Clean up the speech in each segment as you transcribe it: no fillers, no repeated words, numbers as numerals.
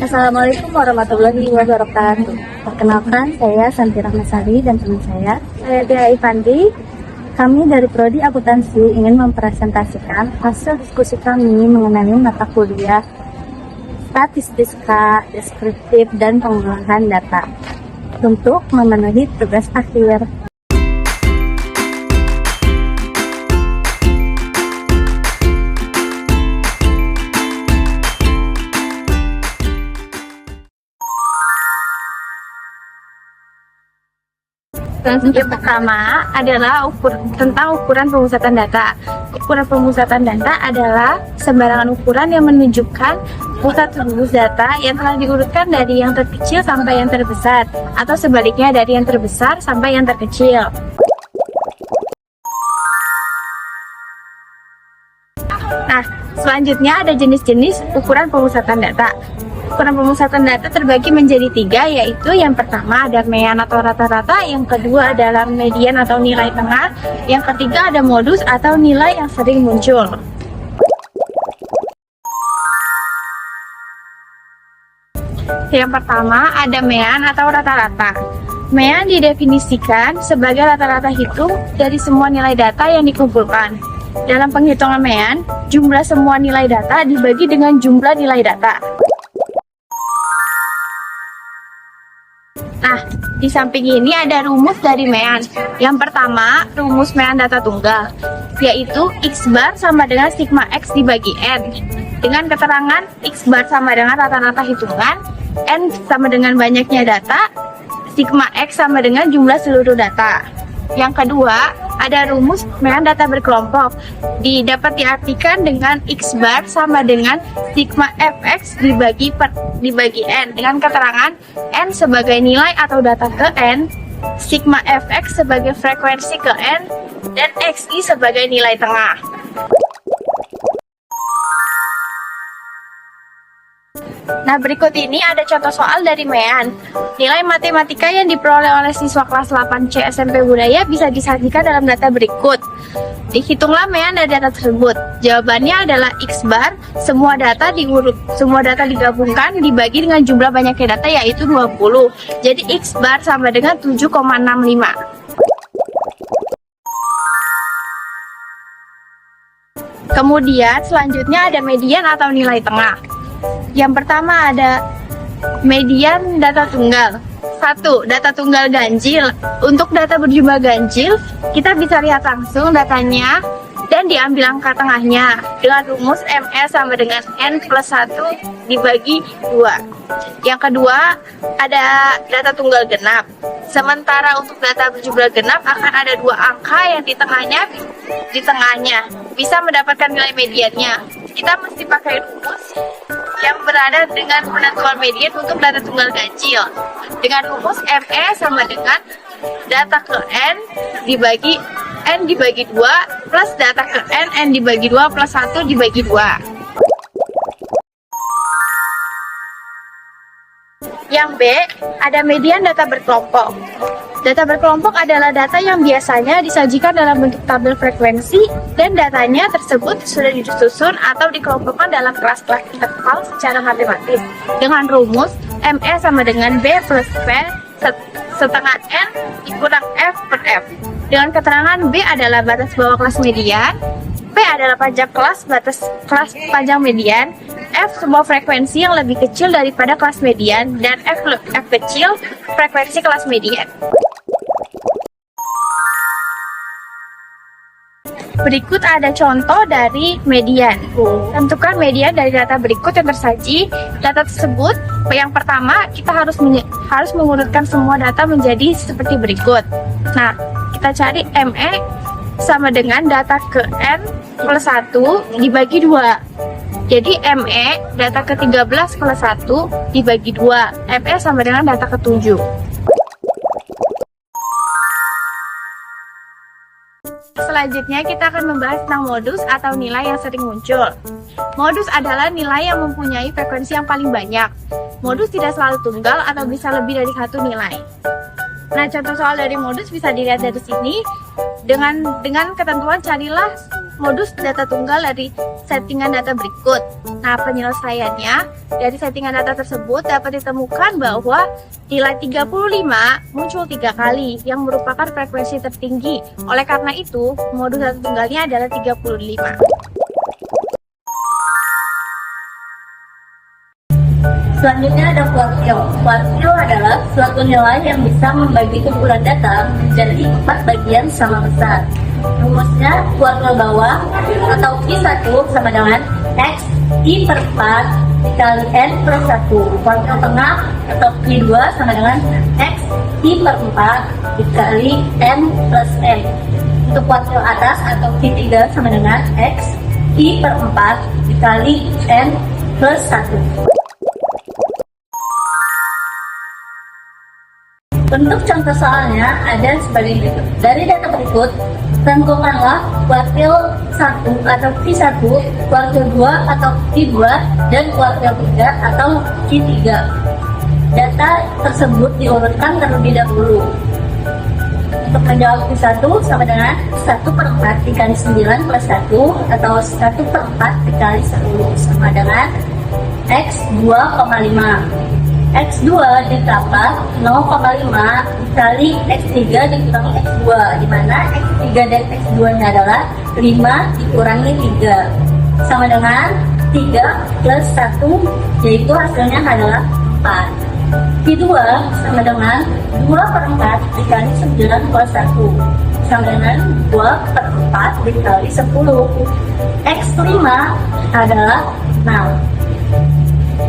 Assalamualaikum warahmatullahi wabarakatuh. Perkenalkan, saya Santi Rahmasari dan teman saya Dea Ivandi. Kami dari Prodi Akuntansi ingin mempresentasikan hasil diskusi kami mengenai mata kuliah statistika, deskriptif, dan pengolahan data untuk memenuhi tugas akhir. Yang pertama adalah tentang ukuran pemusatan data. Ukuran pemusatan data adalah sembarangan ukuran yang menunjukkan pusat rumus data yang telah diurutkan dari yang terkecil sampai yang terbesar, atau sebaliknya dari yang terbesar sampai yang terkecil. Nah, selanjutnya ada jenis-jenis ukuran pemusatan data. Ukuran pemusatan data terbagi menjadi 3, yaitu yang pertama ada mean atau rata-rata, yang kedua adalah median atau nilai tengah, yang ketiga ada modus atau nilai yang sering muncul. Yang pertama ada mean atau rata-rata. Mean didefinisikan sebagai rata-rata hitung dari semua nilai data yang dikumpulkan. Dalam penghitungan mean, jumlah semua nilai data dibagi dengan jumlah nilai data. Nah, di samping ini ada rumus dari mean. Yang pertama, rumus mean data tunggal, yaitu X bar sama dengan sigma X dibagi N. Dengan keterangan X bar sama dengan rata-rata hitungan, N sama dengan banyaknya data, sigma X sama dengan jumlah seluruh data. Yang kedua, ada rumus mean data berkelompok. Dapat diartikan dengan X bar sama dengan sigma Fx dibagi N, dengan keterangan N sebagai nilai atau data ke N, sigma Fx sebagai frekuensi ke N, dan Xi sebagai nilai tengah. Nah, berikut ini ada contoh soal dari mean. Nilai matematika yang diperoleh oleh siswa kelas 8C SMP Budaya bisa disajikan dalam data berikut. Dihitunglah mean dari data tersebut. Jawabannya adalah X bar, semua data digabungkan dibagi dengan jumlah banyaknya data, yaitu 20. Jadi X bar sama dengan 7,65. Kemudian selanjutnya ada median atau nilai tengah. Yang pertama ada median data tunggal. 1. Data tunggal ganjil. Untuk data berjumlah ganjil, kita bisa lihat langsung datanya dan diambil angka tengahnya dengan rumus ME sama dengan N plus 1 dibagi 2. Yang kedua, ada data tunggal genap. Sementara untuk data berjumlah genap akan ada 2 angka yang di tengahnya bisa mendapatkan nilai mediannya. Kita mesti pakai rumus yang berada dengan penentuan median untuk data tunggal ganjil, dengan rumus ME sama dengan data ke N dibagi 2 plus data ke N dibagi 2 plus 1 dibagi 2. Yang B, ada median data berkelompok. Data berkelompok adalah data yang biasanya disajikan dalam bentuk tabel frekuensi, dan datanya tersebut sudah disusun atau dikelompokkan dalam kelas-kelas interval secara matematis dengan rumus ME sama dengan B plus P setengah N dikurang F per F. Dengan keterangan B adalah batas bawah kelas median, P adalah panjang kelas panjang median, F semua frekuensi yang lebih kecil daripada kelas median, dan F kecil frekuensi kelas median. Berikut ada contoh dari median. Tentukan median dari data berikut yang tersaji. Data tersebut, yang pertama kita harus mengurutkan semua data menjadi seperti berikut. Nah, kita cari ME sama dengan data ke N plus 1 dibagi 2. Jadi ME data ke 13 plus 1 dibagi 2. ME sama dengan data ke 7. Selanjutnya kita akan membahas tentang modus atau nilai yang sering muncul. Modus adalah nilai yang mempunyai frekuensi yang paling banyak. Modus tidak selalu tunggal atau bisa lebih dari satu nilai. Nah, contoh soal dari modus bisa dilihat dari sini. Dengan ketentuan carilah modus data tunggal dari settingan data berikut. Nah, penyelesaiannya dari settingan data tersebut dapat ditemukan bahwa nilai 35 muncul 3 kali yang merupakan frekuensi tertinggi. Oleh karena itu, modus data tunggalnya adalah 35. Selanjutnya ada kuartil. Kuartil adalah suatu nilai yang bisa membagi kumpulan data menjadi 4 bagian sama besar. Rumusnya kuartil bawah atau Q1 sama dengan X I per 4 dikali N per 1. Kuartil tengah atau Q2 sama dengan X I per 4 dikali N plus N. Untuk kuartil atas atau Q3 sama dengan X I per 4 dikali N plus 1. Bentuk contoh soalnya ada sebagai berikut. Dari data berikut, tentukanlah kuartil 1 atau Q1, kuartil 2 atau Q2, dan kuartil 3 atau Q3. Data tersebut diurutkan terlebih dahulu. Untuk menjawab Q1 sama dengan 1 per 4 dikali 9 plus 1 atau 1 per 4 dikali 10 sama dengan X 2,5. X2 ditambah 0,5 dikali X3 dikurangi X2, di mana X3 dan X2 nya adalah 5 dikurangi 3 sama dengan 3 plus 1, yaitu hasilnya adalah 4. Q2 sama dengan 2 per 4 dikali 9 plus 1 sama dengan 2 per 4 dikali 10. X5 adalah 6.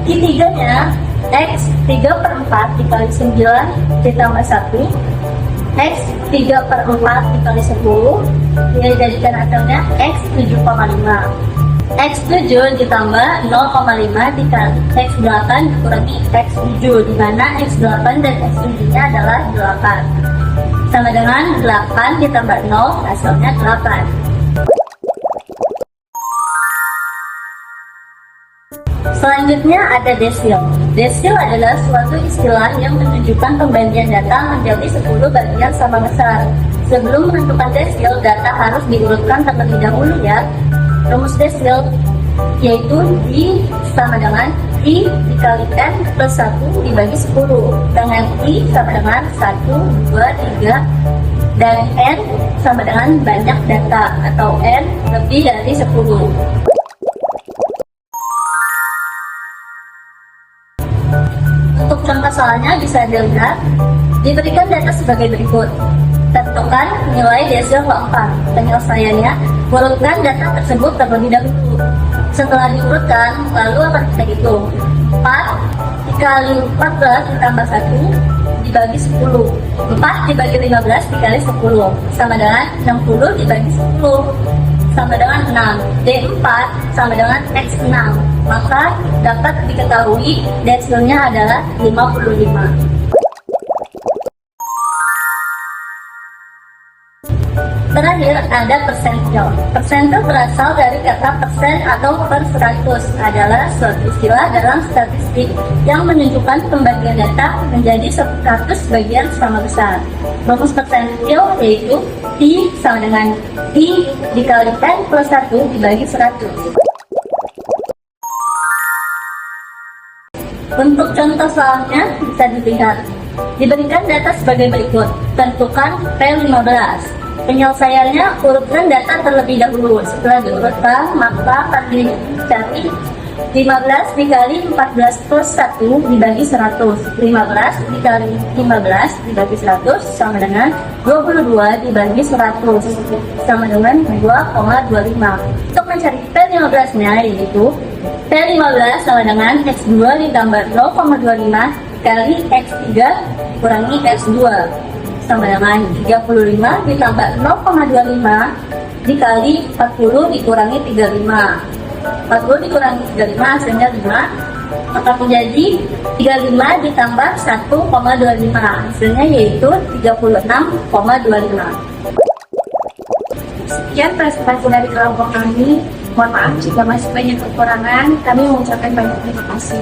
Q3 nya X 3 per 4 dikali 9 ditambah 1, X 3 per 4 dikali 10 dijadikan hasilnya X 7,5. X 7 ditambah 0,5 dikali X 8 dikurangi X 7, di mana X 8 dan X 7 nya adalah 8 sama dengan 8 ditambah 0 hasilnya 8. Selanjutnya ada desil. Desil adalah suatu istilah yang menunjukkan pembagian data menjadi 10 bagian sama besar. Sebelum menentukan desil, data harus diurutkan terlebih dahulu ya. Rumus desil yaitu I sama dengan I dikali N plus 1 dibagi 10. Dengan I sama dengan 1, 2, 3 dan N sama dengan banyak data atau N lebih dari 10. Untuk contoh soalnya bisa dilihat, diberikan data sebagai berikut. Tentukan nilai desil keempat. Penyelesaiannya, urutkan data tersebut terlebih dahulu. Setelah diurutkan, lalu akan kita hitung. 4 dikali 14 ditambah 1 dibagi 10. 4 dibagi 15 dikali 10 sama dengan 60 dibagi 10 sama dengan 6. D4 sama dengan X6. Maka dapat diketahui desilnya adalah 55. Terakhir ada persentil. Persentil berasal dari kata persen atau per 100, adalah suatu istilah dalam statistik yang menunjukkan pembagian data menjadi 100 bagian sama besar. Rumus persentil yaitu I sama dengan I dikali N plus 1 dibagi 100. Untuk contoh soalnya bisa dilihat. Diberikan data sebagai berikut. Tentukan P15. Penyelesaiannya, urutkan data terlebih dahulu. Setelah diurutkan, maka akan dicari 15 dikali 14 plus 1 dibagi 100. 15 dikali 15 dibagi 100 sama dengan 22 dibagi 100 sama dengan 2,25. Untuk mencari P15 nya yaitu P15 sama dengan X2 ditambah 0,25 kali X3 kurangi X2 sama dengan 35 ditambah 0,25 dikali 40 dikurangi 35. 40 dikurangi 35 hasilnya 5, maka menjadi 35 ditambah 1,25 hasilnya yaitu 36,25. Sekian presentasi dari kelompok kami. Mohon maaf jika masih banyak kekurangan. Kami mengucapkan banyak terima kasih.